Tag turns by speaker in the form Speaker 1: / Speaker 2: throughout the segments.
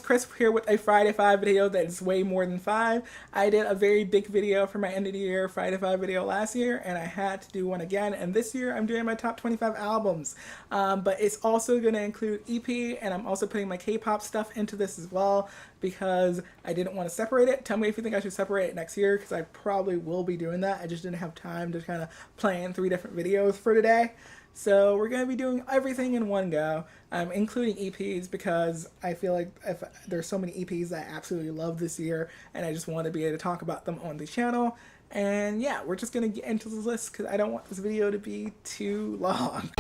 Speaker 1: Chris here with a Friday 5 video that is way more than 5. I did a very big video for my end of the year Friday 5 video last year, and I had to do one again, and this year I'm doing my top 25 albums. But it's also going to include EP, and I'm also putting my K-pop stuff into this as well because I didn't want to separate it. Tell me if you think I should separate it next year, because I probably will be doing that. I just didn't have time to kind of plan 3 different videos for today. So we're going to be doing everything in one go, including EPs, because I feel like there's so many EPs that I absolutely love this year, and I just want to be able to talk about them on the channel. And yeah, we're just going to get into this list because I don't want this video to be too long.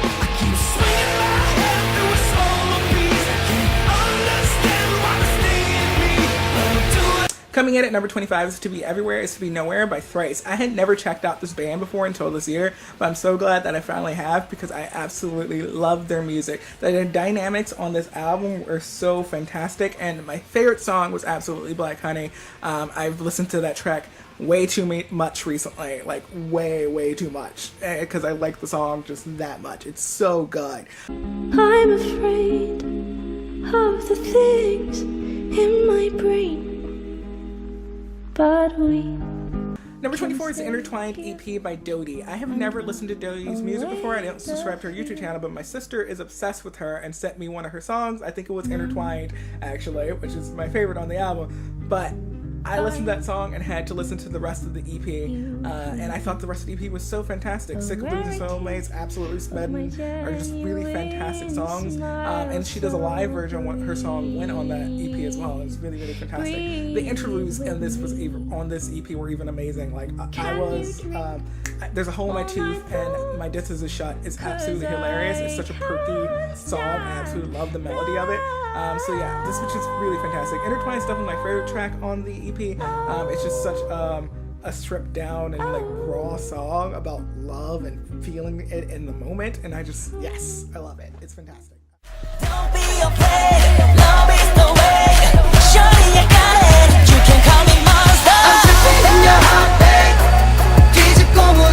Speaker 1: Coming in at number 25 is To Be Everywhere Is To Be Nowhere by Thrice. I had never checked out this band before until this year, but I'm so glad that I finally have because I absolutely love their music. The dynamics on this album were so fantastic, and my favorite song was absolutely Black Honey. I've listened to that track way too much recently, like way too much, because I like the song just that much. It's so good.
Speaker 2: I'm afraid of the things in my brain. But
Speaker 1: Number 24 is Intertwined EP by Dodie. I have never listened to Dodie's music before. I didn't subscribe to her YouTube channel, but my sister is obsessed with her and sent me one of her songs. I think it was Intertwined, actually, which is my favorite on the album. But I listened to that song and had to listen to the rest of the EP, and I thought the rest of the EP was so fantastic. Sick of Losing Soulmates, Absolutely Smitten are just really fantastic songs, and she does a live version when her song went on that EP as well. It was really fantastic. The interludes in this on this EP were even amazing. Like There's a Hole in My Tooth and My This Is a Shut is absolutely hilarious. It's such a perky song. I absolutely love the melody of it. So yeah, this was just really fantastic. Intertwined Stuff is my favorite track on the EP. It's just such a stripped down and like raw song about love and feeling it in the moment, and yes, I love it. It's fantastic.
Speaker 3: Don't be afraid, love is the way. Surely you got it. You can call me monster. I'm tripping in your heart, babe.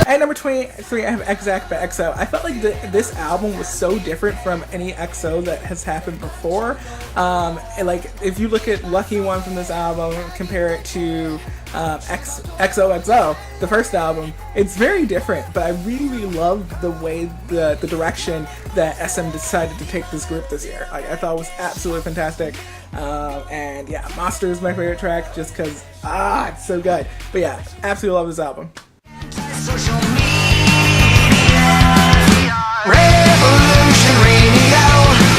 Speaker 1: At number 23, I have Exact by EXO. I felt like this album was so different from any EXO that has happened before. Like, if you look at Lucky One from this album, compare it to XOXO, the first album, it's very different, but I really loved the way, the direction that SM decided to take this group this year. I thought it was absolutely fantastic. And yeah, Monster is my favorite track just because, it's so good. But yeah, absolutely love this album.
Speaker 3: Social media, Revolution Radio,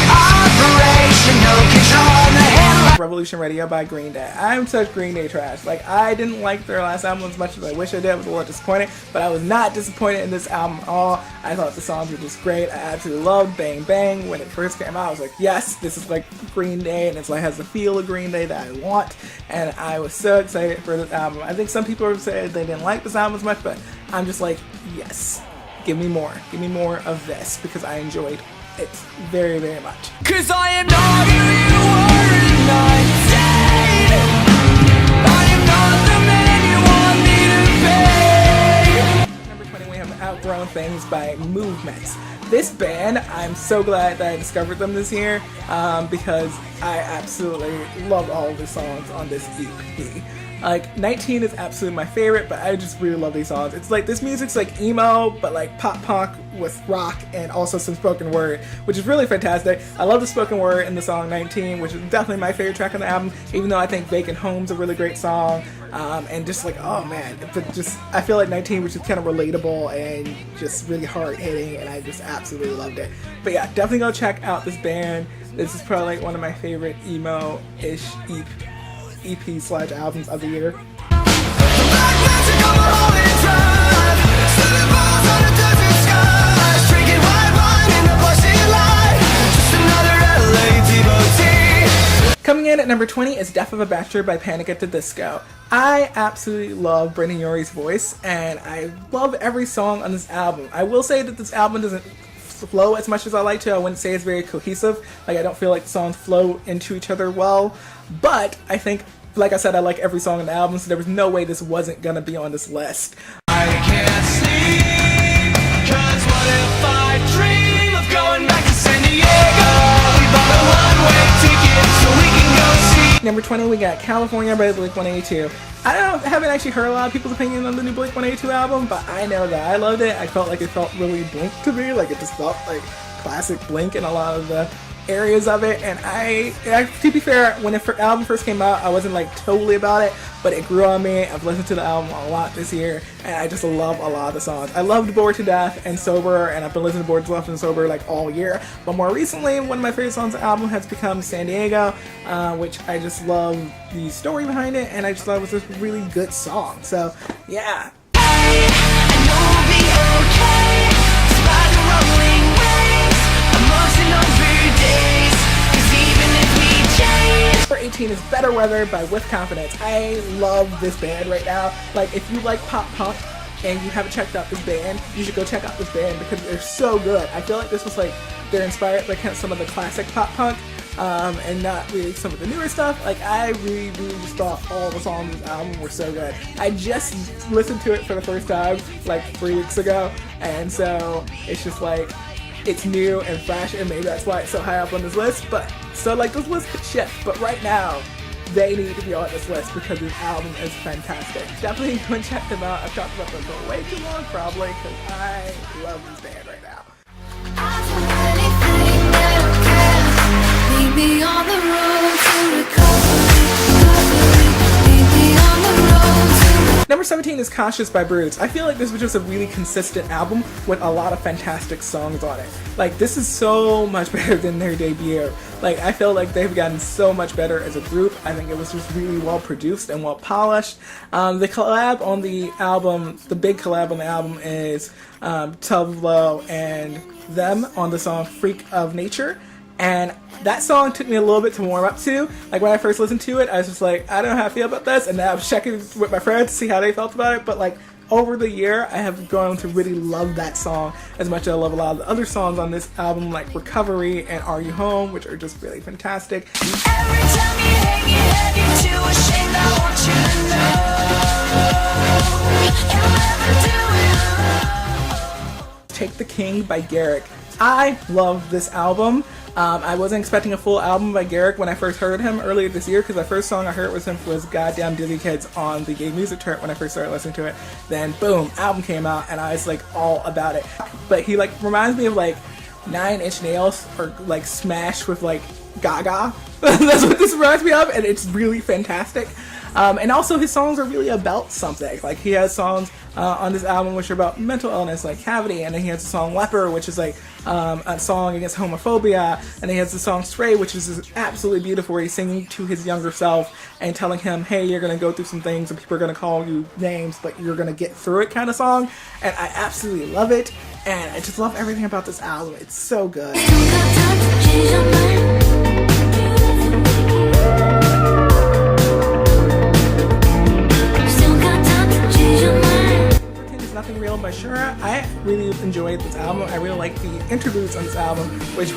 Speaker 3: Operation No Control, the headline.
Speaker 1: Revolution Radio by Green Day. I'm such Green Day trash. Like, I didn't like their last album as much as I wish I did. I was a little disappointed, but I was not disappointed in this album at all. I thought the songs were just great. I absolutely loved Bang Bang. When it first came out, I was like, yes, this is like Green Day, and it's like has the feel of Green Day that I want, and I was so excited for this album. I think some people have said they didn't like this album as much, but I'm just like, yes, give me more of this, because I enjoyed it very much.
Speaker 3: 'Cause I am not who you were in 19. I am not the man you want me to be.
Speaker 1: Number 20, we have Outgrown Things by Movements. This band, I'm so glad that I discovered them this year, because I absolutely love all of the songs on this EP. Like, 19 is absolutely my favorite, but I just really love these songs. It's like, this music's like emo, but like pop punk with rock and also some spoken word, which is really fantastic. I love the spoken word in the song 19, which is definitely my favorite track on the album, even though I think Vacant Home's a really great song. And just like, oh man, but just, I feel like 19 was just kind of relatable and just really hard hitting, and I just absolutely loved it. But yeah, definitely go check out this band. This is probably like one of my favorite emo-ish EP/albums of the year. Coming in at number 20 is Death of a Bachelor by Panic at the Disco. I absolutely love Brendan Urie's voice, and I love every song on this album. I will say that this album doesn't flow as much as I like to. I wouldn't say it's very cohesive. Like, I don't feel like the songs flow into each other well, but I think, like I said, I like every song on the album, so there was no way this wasn't gonna be on this list.
Speaker 3: I can't sleep, 'cause what if I dream of going back to San Diego? We bought a one-way ticket so we can go see
Speaker 1: California by Blink-182. I haven't actually heard a lot of people's opinion on the new Blink-182 album, but I know that I loved it. I felt like it felt really Blink to me, like it just felt like classic Blink in a lot of the areas of it. And to be fair, when the album first came out, I wasn't like totally about it, but it grew on me. I've listened to the album a lot this year, and I just love a lot of the songs. I loved Bored to Death and Sober, and I've been listening to Bored to Death and Sober like all year, but more recently, one of my favorite songs on the album has become San Diego, which I just love the story behind it, and I just thought it was a really good song. So yeah. Number 18 is Better Weather by With Confidence. I love this band right now. Like, if you like pop punk and you haven't checked out this band, you should go check out this band because they're so good. I feel like this was like, they're inspired by kind of some of the classic pop punk and not really some of the newer stuff. Like, I really just thought all the songs on this album were so good. I just listened to it for the first time like 3 weeks ago, and so it's just like, it's new and fresh, and maybe that's why it's so high up on this list. But so like, this list could shift, but right now they need to be on this list because this album is fantastic. Definitely go and check them out. I've talked about them for way too long probably because I love this band right now. Number 17 is Cautious by Brutes. I feel like this was just a really consistent album with a lot of fantastic songs on it. Like, this is so much better than their debut. Like, I feel like they've gotten so much better as a group. I think it was just really well produced and well polished. The collab on the album, the big collab on the album is Tuvlo and them on the song Freak of Nature. And that song took me a little bit to warm up to. Like, when I first listened to it, I was just like, I don't know how I feel about this. And now I'm checking with my friends to see how they felt about it. But like, over the year, I have grown to really love that song as much as I love a lot of the other songs on this album, like Recovery and Are You Home, which are just really fantastic.
Speaker 3: Every time you hang your head, you're too ashamed. I want you to know you'll never do it.
Speaker 1: Take the King by Garrick. I love this album. I wasn't expecting a full album by Garrick when I first heard him earlier this year, because the first song I heard was him was Goddamn Dizzy Kids on the Gay Music Chart when I first started listening to it. Then boom, album came out and I was like all about it. But he like reminds me of like 9 Inch Nails or like Smash with like Gaga. That's what this reminds me of, and it's really fantastic. And also his songs are really about something. Like, he has songs on this album which are about mental illness, like Cavity, and then he has the song Leper, which is like a song against homophobia, and then he has the song Stray, which is absolutely beautiful, where he's singing to his younger self and telling him, hey, you're gonna go through some things and people are gonna call you names, but you're gonna get through it, kind of song. And I absolutely love it, and I just love everything about this album. It's so good. Nothing Real by Shura. I really enjoyed this album. I really liked the interludes on this album, which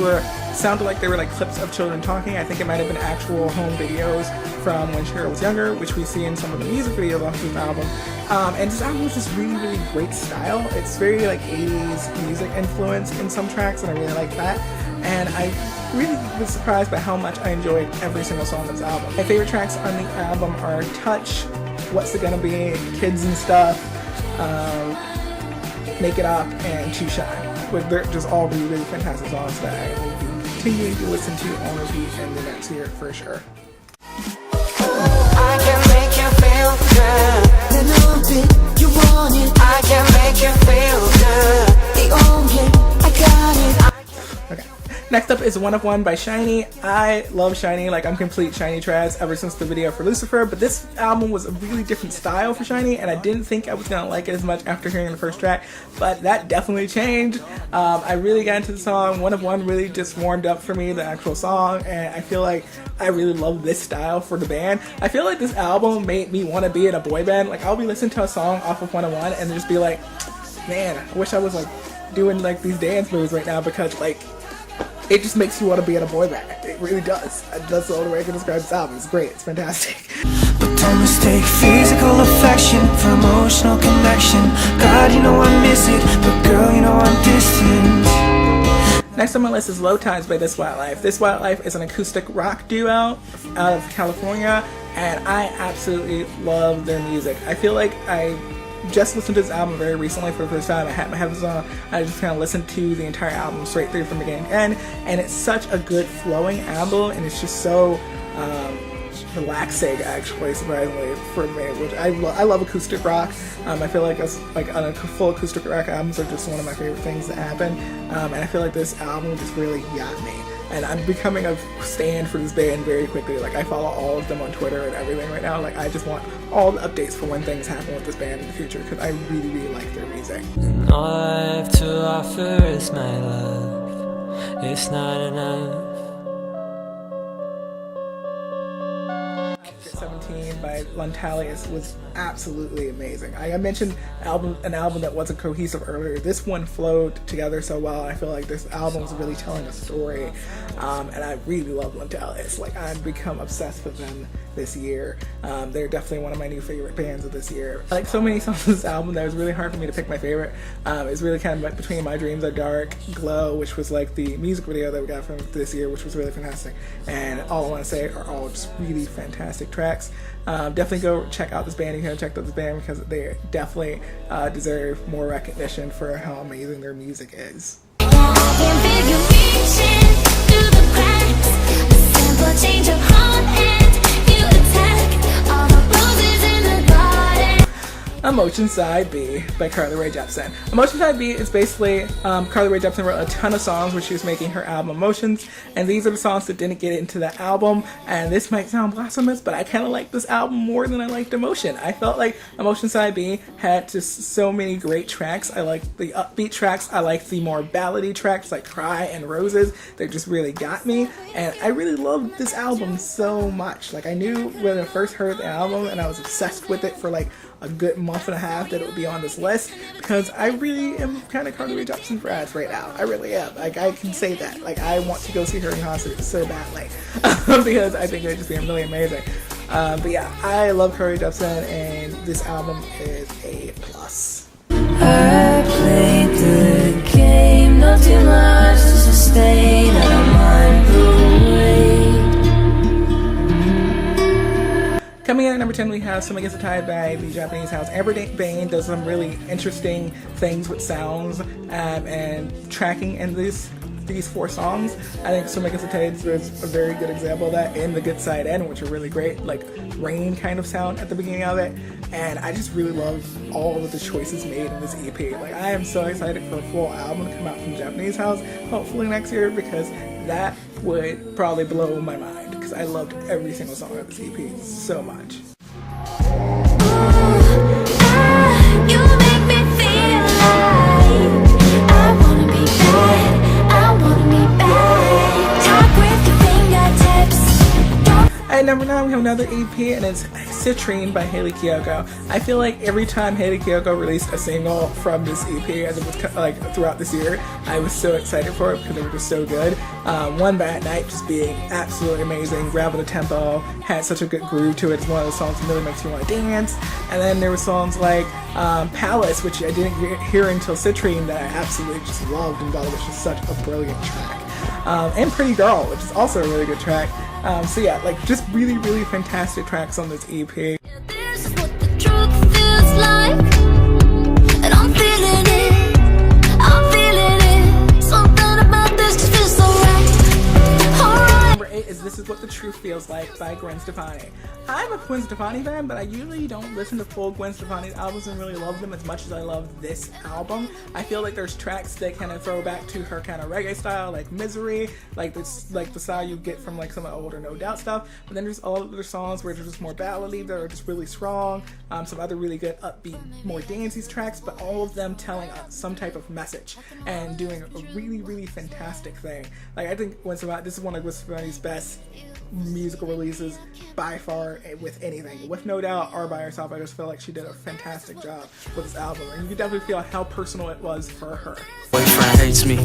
Speaker 1: sounded like they were like clips of children talking. I think it might have been actual home videos from when Shura was younger, which we see in some of the music videos off this album. And this album was just really great style. It's very like 80s music influenced in some tracks, and I really like that. And I really was surprised by how much I enjoyed every single song on this album. My favorite tracks on the album are Touch, What's It Gonna Be, Kids and Stuff, Make It Up, and Too Shy. They're just all really fantastic songs that I will be continuing to listen to on repeat in the next year for sure.
Speaker 3: I can make you feel good. The little bit you want it. I can make you feel good. The only I got it.
Speaker 1: Okay. Next up is One of One by Shiny. I love Shiny, like I'm complete Shiny trash ever since the video for Lucifer, but this album was a really different style for Shiny, and I didn't think I was gonna like it as much after hearing the first track, but that definitely changed. I really got into the song. One of One really just warmed up for me, the actual song, and I feel like I really love this style for the band. I feel like this album made me want to be in a boy band. Like, I'll be listening to a song off of One of One and just be like, man, I wish I was like doing like these dance moves right now, because like it just makes you want to be in a boy band. It really does. That's the only way I can describe this album. It's great. It's fantastic.
Speaker 4: But don't mistake physical affection for emotional connection. God, you know I miss it, but girl, you know I'm distant.
Speaker 1: Next on my list is Low Tides by This Wildlife. This Wildlife is an acoustic rock duo out of California, and I absolutely love their music. I feel like I just listened to this album very recently for the first time. I had my headphones on. I just kind of listened to the entire album straight through from beginning to end, and it's such a good flowing album, and it's just so relaxing, actually, surprisingly for me. Which I love acoustic rock. I feel like full acoustic rock albums are just one of my favorite things that happen, and I feel like this album just really got me. And I'm becoming a stan for this band very quickly. Like, I follow all of them on Twitter and everything right now. Like, I just want all the updates for when things happen with this band in the future, because I really, really like their music.
Speaker 5: And all I have to offer is my love. It's not enough.
Speaker 1: 17 by Metallus was absolutely amazing. I mentioned an album that wasn't cohesive earlier. This one flowed together so well. I feel like this album is really telling a story, and I really love Metallus. Like, I've become obsessed with them this year. They're definitely one of my new favorite bands of this year. I like so many songs on this album that it was really hard for me to pick my favorite. It's really kind of between My Dreams Are Dark, Glow, which was like the music video that we got from this year, which was really fantastic, and All I Want to Say are all just really fantastic tracks. Definitely go check out this band. You can check out this band because they definitely deserve more recognition for how amazing their music is. Emotion Side B by Carly Rae Jepsen. Emotion Side B is basically Carly Rae Jepsen wrote a ton of songs when she was making her album Emotions, and these are the songs that didn't get into the album. And this might sound blasphemous, but I kind of like this album more than I liked Emotion. I felt like Emotion Side B had just so many great tracks. I like the upbeat tracks. I like the more ballady tracks like Cry and Roses. They just really got me, and I really loved this album so much. Like, I knew when I first heard the album, and I was obsessed with it for like a good month and a half that it would be on this list, because I really am kind of Carly Rae Jepsen fans right now. I really am. Like, I can say that. Like, I want to go see her in concert so badly because I think it would just be really amazing. But yeah, I love Carly Rae Jepsen, and this album is a plus.
Speaker 2: I played the game, not too much to sustain. I don't mind the way.
Speaker 1: Coming in at number 10, we have Some Against the Tide by the Japanese house Amber Bain. Does some really interesting things with sounds and tracking in these four songs. I think Some Against the Tide is a very good example of that, and The Good Side End, which are really great, like rain kind of sound at the beginning of it. And I just really love all of the choices made in this EP. Like, I am so excited for a full album to come out from the Japanese house, hopefully next year, because that would probably blow my mind, because I loved every single song of this EP so much.
Speaker 2: You make me feel like I wanna be bad. I wanna be bad. Talk with your fingertips.
Speaker 1: At number 9, we have another EP, and it's Citrine by Hayley Kiyoko. I feel like every time Hayley Kiyoko released a single from this EP, as it was like throughout this year, I was so excited for it because they were just so good. One Bad Night just being absolutely amazing, grabbed the tempo, had such a good groove to it. It's one of those songs that really makes you want to dance. And then there were songs like Palace, which I didn't hear until Citrine, that I absolutely just loved and thought it was just such a brilliant track. And Pretty Girl, which is also a really good track. So yeah, like, just really, really fantastic tracks on this EP.
Speaker 2: This is what the truth feels like, and I'm feeling it. I'm feeling it. Something about this just feels so right. Alright.
Speaker 1: Number 8 is This Is What the Truth Feels Like by Gwen Stefani. I'm a Gwen Stefani fan, but I usually don't listen to full Gwen Stefani albums and really love them as much as I love this album. I feel like there's tracks that kind of throw back to her kind of reggae style, like Misery, like this, like the style you get from like some of the older No Doubt stuff. But then there's all of the songs where they're just more ballady, that are just really strong. Some other really good upbeat, more dancey tracks, but all of them telling us some type of message and doing a really, really fantastic thing. Like, I think this is one of Gwen Stefani's best musical releases by far with anything. With No Doubt or By Herself, I just feel like she did a fantastic job with this album, and you can definitely feel how personal it was for her.
Speaker 6: Boyfriend hates me,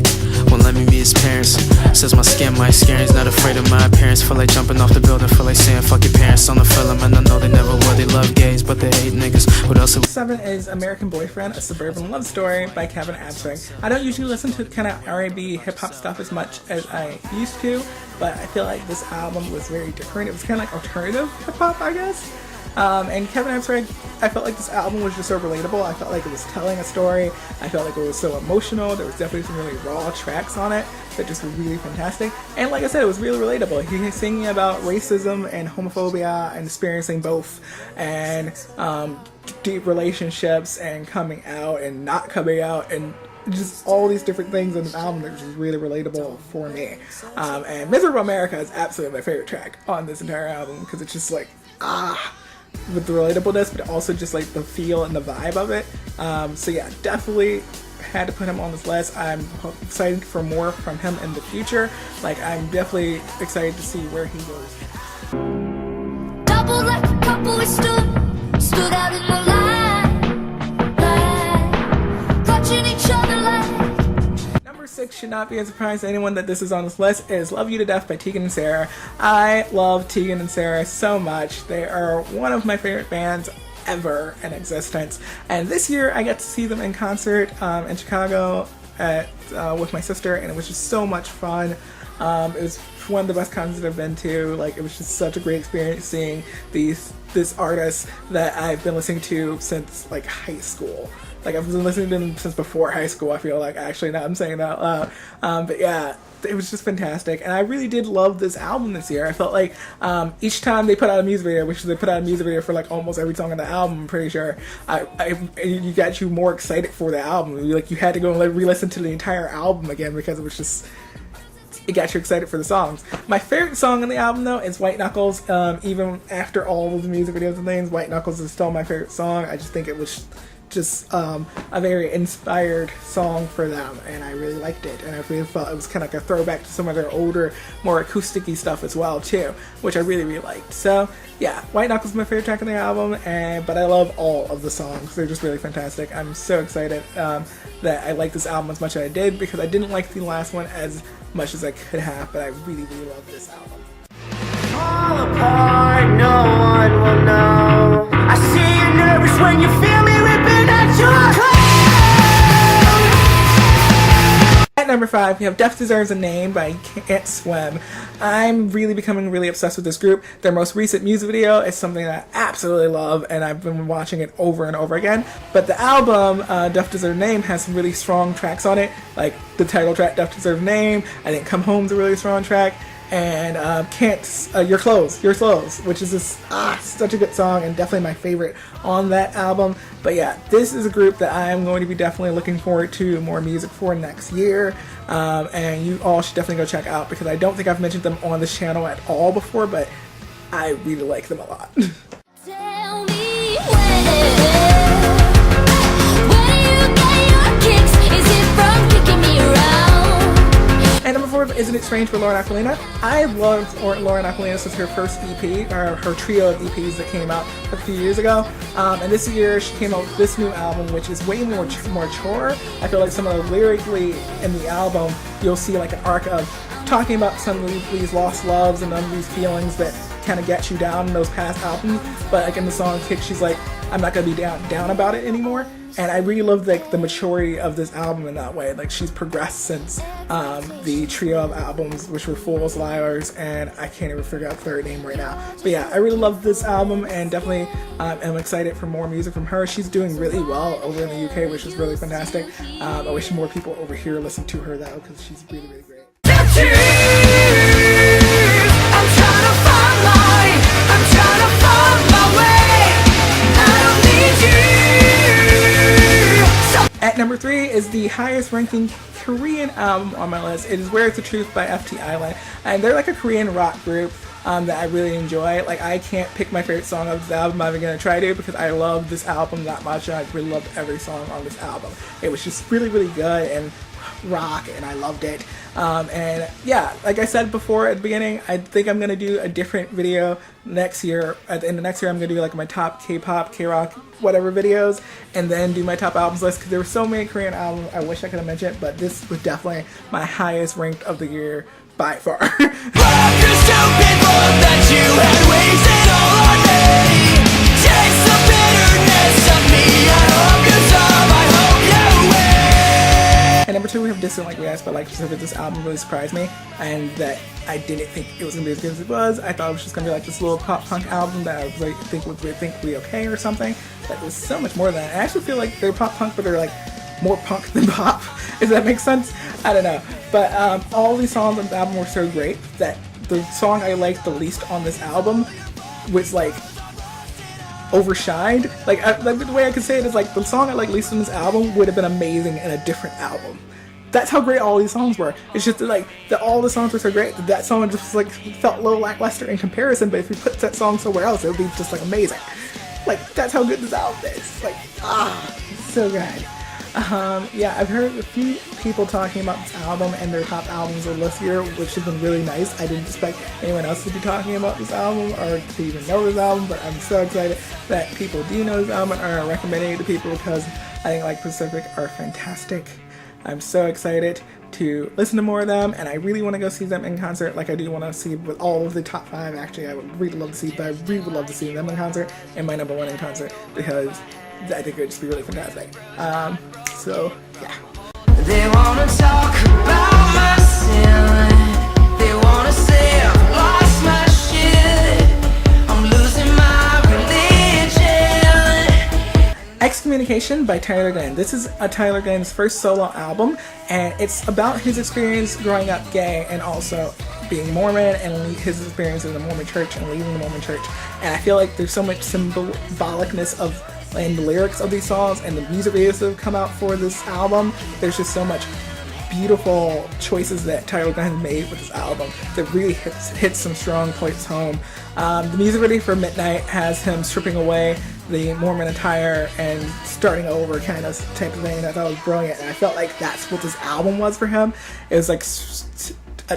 Speaker 6: won't let me meet his parents. Says my skin might scare, he's not afraid of my appearance. Feel like jumping off the building, feel like saying fuck your parents. On the film, and I know they never will. They love gays, but they hate niggas. What else?
Speaker 1: 7 is American Boyfriend, a suburban love story by Kevin Abstract. I don't usually listen to kind of R&B hip-hop stuff as much as I used to, but I feel like this album was very different. It was kind of like alternative hip-hop, I guess. And Kevin Abstract, I felt like this album was just so relatable. I felt like it was telling a story. I felt like it was so emotional. There was definitely some really raw tracks on it that just were really fantastic. And like I said, it was really relatable. He was singing about racism and homophobia and experiencing both, and deep relationships and coming out and not coming out, and just all these different things in the album that was just really relatable for me. And Miserable America is absolutely my favorite track on this entire album, because it's just like, with the relatableness, but also just like the feel and the vibe of it. So yeah, definitely had to put him on this list. I'm excited for more from him in the future. Like, I'm definitely excited to see where he goes.
Speaker 2: Double like a couple, we stood out in the line, clutching each other like.
Speaker 1: Number 6 should not be a surprise to anyone that this is on this list, is Love You to Death by Tegan Sara. I love Tegan and Sara so much. They are one of my favorite bands ever in existence. And this year I got to see them in concert in Chicago with my sister, and it was just so much fun. It was one of the best concerts I've been to. Like, it was just such a great experience seeing this artist that I've been listening to since like high school. Like, I've been listening to them since before high school, I feel like. Actually, now I'm saying that out loud. But yeah, it was just fantastic. And I really did love this album this year. I felt like each time they put out a music video, which they put out a music video for like almost every song on the album, I'm pretty sure, you got you more excited for the album. Like, you had to go and like, re-listen to the entire album again, because it was just, it got you excited for the songs. My favorite song on the album, though, is White Knuckles. Even after all of the music videos and things, White Knuckles is still my favorite song. I just think it was just a very inspired song for them, and I really liked it, and I really felt it was kind of like a throwback to some of their older, more acoustic-y stuff as well too, which I really, really liked. So yeah, White Knuckles is my favorite track on the album, but I love all of the songs. They're just really fantastic. I'm so excited that I like this album as much as I did, because I didn't like the last one as much as I could have, but I really, really love this album.
Speaker 3: Fall apart, no one will know. I see you nervous when you feel me ripping at your clothes.
Speaker 1: At number 5, we have Death Deserves a Name by Can't Swim. I'm really becoming really obsessed with this group. Their most recent music video is something that I absolutely love, and I've been watching it over and over again. But the album, Death Deserves a Name, has some really strong tracks on it, like the title track, Death Deserves a Name. I think Come Home's a really strong track. And Your Clothes, which is just such a good song, and definitely my favorite on that album. But yeah, this is a group that I am going to be definitely looking forward to more music for next year, and you all should definitely go check out, because I don't think I've mentioned them on this channel at all before, but I really like them a lot.
Speaker 2: Tell me where you get your kicks? Is it from kicking me around?
Speaker 1: And number 4, Isn't It Strange for Lauren Aquilina. I loved Lauren Aquilina since her first EP, or her trio of EPs that came out a few years ago. And this year she came out with this new album, which is way more mature. I feel like some of the lyrically in the album, you'll see like an arc of talking about some of these lost loves and these feelings that kind of get you down in those past albums. But like in the song Kick, she's like, I'm not gonna be down about it anymore. And I really love like the maturity of this album in that way. Like, she's progressed since the trio of albums, which were Fools, Liars, and I can't even figure out the third name right now. But yeah, I really love this album, and definitely am excited for more music from her. She's doing really well over in the UK, which is really fantastic. I wish more people over here listen to her though, because she's really, really great. At number 3 is the highest ranking Korean album on my list. It is Where Is the Truth by FT Island. And they're like a Korean rock group that I really enjoy. Like, I can't pick my favorite song of this album. I'm even going to try to, because I love this album that much, and I really loved every song on this album. It was just really, really good, and rock, and I loved it. And yeah, like I said before at the beginning, I think I'm gonna do a different video next year. At the end of next year, I'm gonna do like my top K-pop, K-rock, whatever videos, and then do my top albums list, because there were so many Korean albums I wish I could have mentioned, but this was definitely my highest ranked of the year by far. And number 2, we have Distant Like We Asked, but like specific, this album really surprised me, and that I didn't think it was gonna be as good as it was. I thought it was just gonna be like this little pop punk album that I was like think would be okay or something, but it was so much more than that. I actually feel like they're pop punk, but they're like more punk than pop, if that makes sense. I don't know, but all these songs on the album were so great that the song I liked the least on this album was like overshined. Like the way I could say it is like the song I like least on this album would have been amazing in a different album. That's how great all these songs were. It's just like that all the songs were so great that song just like felt a little lackluster in comparison, but if we put that song somewhere else, it would be just like amazing. Like that's how good this album is. Like so good. Yeah, I've heard a few people talking about this album and their top albums of this year, which has been really nice. I didn't expect anyone else to be talking about this album or to even know this album, but I'm so excited that people do know this album and are recommending it to people, because I think like Pacific are fantastic. I'm so excited to listen to more of them, and I really want to go see them in concert. Like I do want to see with all of the top 5. Actually, I would really love to see, but I really would love to see them in concert and my number 1 in concert, because I think it would just be really fantastic. So yeah.
Speaker 3: They wanna talk about my sin. They wanna say I've lost my shit. I'm losing my religion.
Speaker 1: Excommunication by Tyler Glenn. This is Tyler Glenn's first solo album, and it's about his experience growing up gay and also being Mormon, and his experience in the Mormon church and leaving the Mormon church. And I feel like there's so much symbolicness of and the lyrics of these songs and the music videos that have come out for this album. There's just so much beautiful choices that Tyler Glenn made with this album that really hits some strong points home. The music video for Midnight has him stripping away the Mormon attire and starting over kind of type of thing, and I thought it was brilliant, and I felt like that's what this album was for him. It was like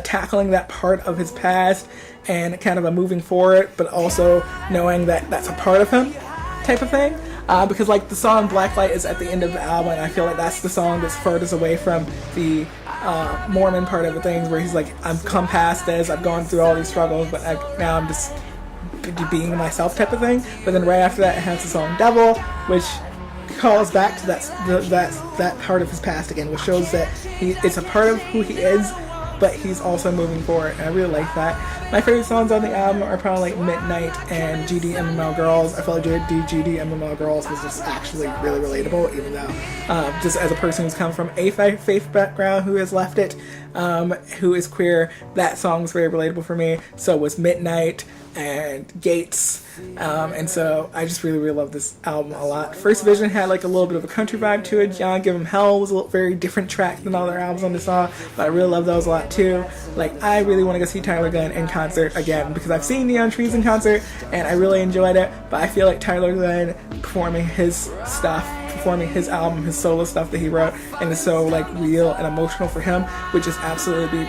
Speaker 1: tackling that part of his past and kind of a moving forward, but also knowing that that's a part of him type of thing. Because like the song Blacklight is at the end of the album, and I feel like that's the song that's furthest away from the Mormon part of the things, where he's like, I've come past this, I've gone through all these struggles, but now I'm just being myself type of thing. But then right after that it has the song Devil, which calls back to that part of his past again, which shows that it's a part of who he is, but he's also moving forward, and I really like that. My favorite songs on the album are probably like Midnight and GDMML Girls. I felt like GDMML Girls was just actually really relatable, even though just as a person who's come from a faith background who has left it, who is queer, that song was very relatable for me. So was Midnight and Gates, and so I just really love this album a lot. First Vision had like a little bit of a country vibe to it. John Give 'Em Hell was a very different track than all their albums on this song, but I really love those a lot too. Like I really want to go see Tyler Glenn in concert again, because I've seen Neon Trees in concert and I really enjoyed it, but I feel like Tyler Glenn performing his stuff, performing his album, his solo stuff that he wrote, and it's so like real and emotional for him, which is absolutely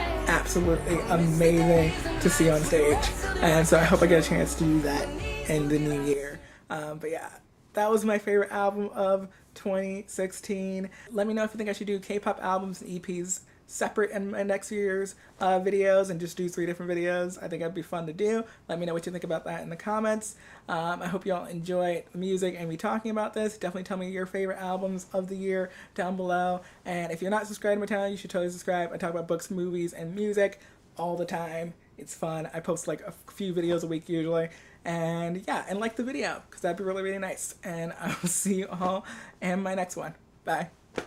Speaker 1: amazing to see on stage. And so I hope I get a chance to do that in the new year. But yeah, that was my favorite album of 2016. Let me know if you think I should do K-pop albums and EPs separate in my next year's videos, and just do 3 different videos. I think that'd be fun to do. Let me know what you think about that in the comments. I hope you all enjoy the music and me talking about this. Definitely tell me your favorite albums of the year down below. And if you're not subscribed to my channel, you should totally subscribe. I talk about books, movies, and music all the time. It's fun. I post like a few videos a week usually. And yeah, and like the video, because that'd be really nice. And I will see you all in my next one. Bye.